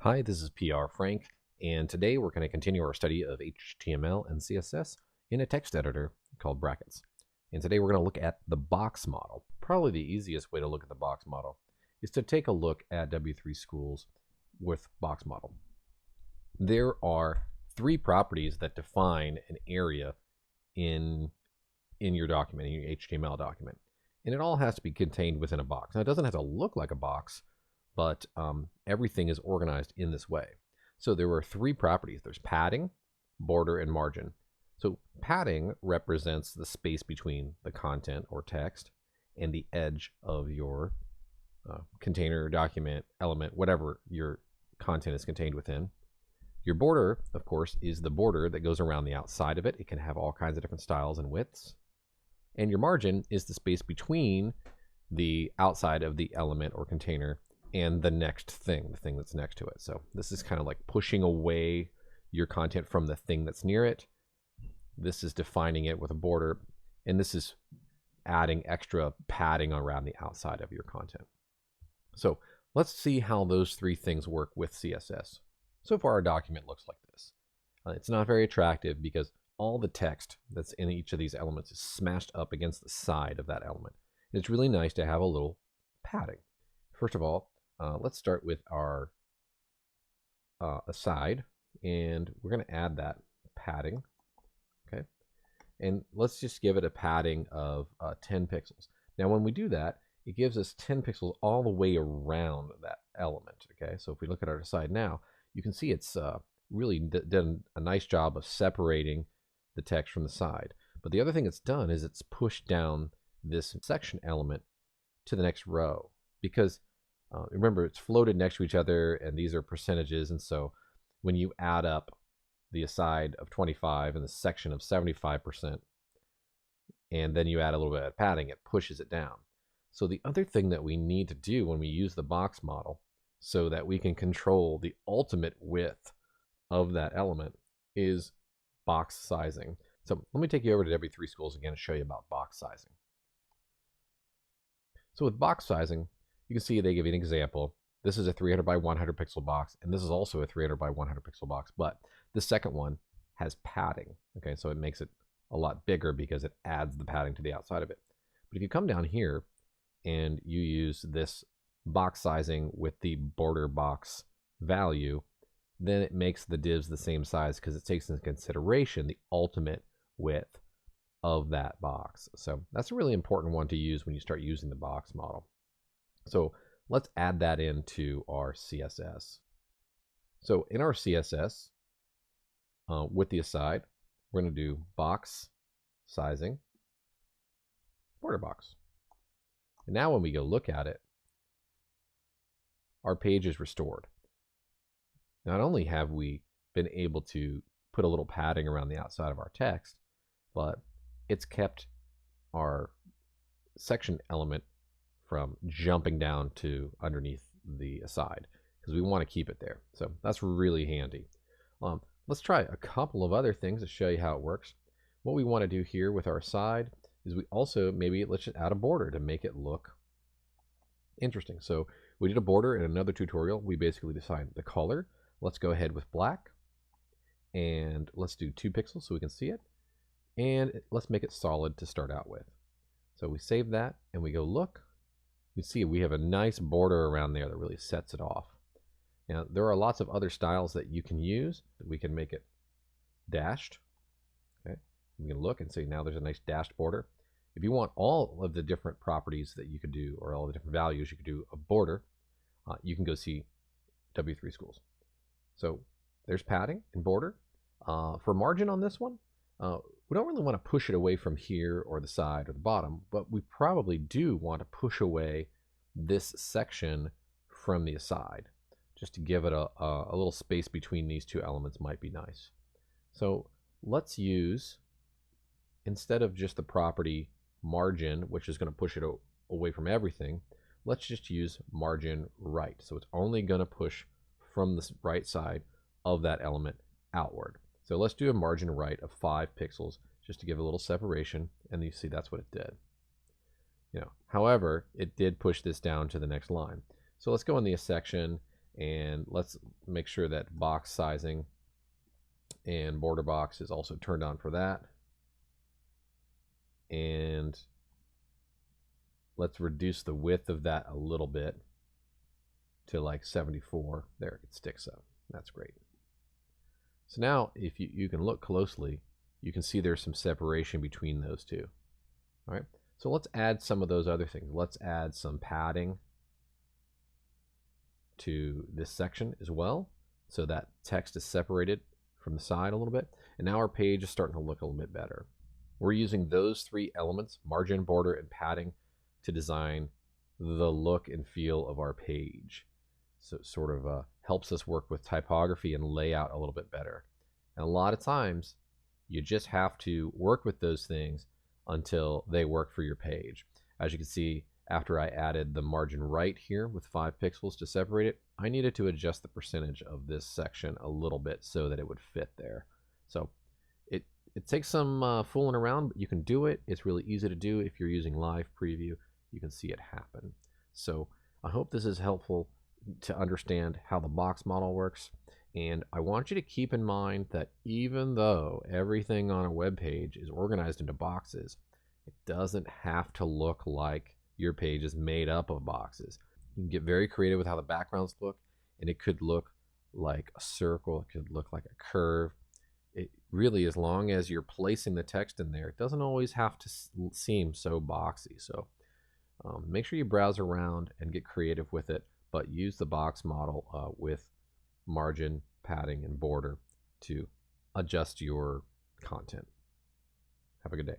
Hi, this is PR Frank, and today we're going to continue our study of HTML and CSS in a text editor called Brackets. And today we're going to look at the box model. Probably the easiest way to look at the box model is to take a look at W3 Schools with box model. There are three properties that define an area in your document, in your HTML document. And it all has to be contained within a box. Now, it doesn't have to look like a box, but everything is organized in this way. So there are three properties. There's padding, border, and margin. So padding represents the space between the content or text and the edge of your container, document, element, whatever your content is contained within. Your border, of course, is the border that goes around the outside of it. It can have all kinds of different styles and widths. And your margin is the space between the outside of the element or container and the next thing, the thing that's next to it. So this is kind of like pushing away your content from the thing that's near it. This is defining it with a border, and this is adding extra padding around the outside of your content. So let's see how those three things work with CSS. So far, our document looks like this. It's not very attractive because all the text that's in each of these elements is smashed up against the side of that element. It's really nice to have a little padding. First of all, let's start with our aside, and we're going to add that padding. Okay, and let's just give it a padding of 10 pixels. Now, when we do that, it gives us 10 pixels all the way around that element. Okay, so if we look at our aside now, you can see it's really done a nice job of separating the text from the side. But the other thing it's done is it's pushed down this section element to the next row, because remember, it's floated next to each other, and these are percentages, and so when you add up the aside of 25 and the section of 75%, and then you add a little bit of padding, it pushes it down. So the other thing that we need to do when we use the box model so that we can control the ultimate width of that element is box sizing. So let me take you over to W3 Schools again and show you about box sizing. So with box sizing, you can see they give you an example. This is a 300 by 100 pixel box, and this is also a 300 by 100 pixel box, but the second one has padding. Okay, so it makes it a lot bigger because it adds the padding to the outside of it. But if you come down here and you use this box sizing with the border box value, then it makes the divs the same size because it takes into consideration the ultimate width of that box. So that's a really important one to use when you start using the box model. So let's add that into our CSS. So in our CSS, with the aside, we're going to do box sizing, border box. And now when we go look at it, our page is restored. Not only have we been able to put a little padding around the outside of our text, but it's kept our section element from jumping down to underneath the aside because we want to keep it there. So that's really handy. Let's try a couple of other things to show you how it works. What we want to do here with our aside is we also let's just add a border to make it look interesting. So we did a border in another tutorial. We basically decided the color. Let's go ahead with black, and let's do 2 pixels so we can see it. And let's make it solid to start out with. So we save that and we go look. You see we have a nice border around there that really sets it off. Now there are lots of other styles that you can use. We can make it dashed. Okay, we can look and see now there's a nice dashed border. If you want all of the different properties that you could do, or all the different values you could do a border, you can go see W3 Schools. So there's padding and border. For margin on this one, we don't really want to push it away from here or the side or the bottom, but we probably do want to push away this section from the aside. Just to give it a little space between these two elements might be nice. So let's use, instead of just the property margin, which is going to push it away from everything, let's just use margin right. So it's only going to push from the right side of that element outward. So let's do a margin right of 5 pixels just to give a little separation, and you see that's what it did. However, it did push this down to the next line. So let's go in the section And let's make sure that box sizing and border box is also turned on for that. And let's reduce the width of that a little bit to like 74. There, it sticks up. That's great. So now if you can look closely, you can see there's some separation between those two. All right, so let's add some of those other things. Let's add some padding to this section as well, so that text is separated from the side a little bit. And now our page is starting to look a little bit better. We're using those three elements, margin, border, and padding, to design the look and feel of our page. So it sort of helps us work with typography and layout a little bit better. And a lot of times, you just have to work with those things until they work for your page. As you can see, after I added the margin right here with 5 pixels to separate it, I needed to adjust the percentage of this section a little bit so that it would fit there. So it takes some fooling around, but you can do it. It's really easy to do. If you're using live preview, you can see it happen. So I hope this is helpful to understand how the box model works. And I want you to keep in mind that even though everything on a web page is organized into boxes, it doesn't have to look like your page is made up of boxes. You can get very creative with how the backgrounds look, and it could look like a circle, it could look like a curve. It really, as long as you're placing the text in there, it doesn't always have to seem so boxy. So make sure you browse around and get creative with it, but use the box model with margin, padding, and border to adjust your content. Have a good day.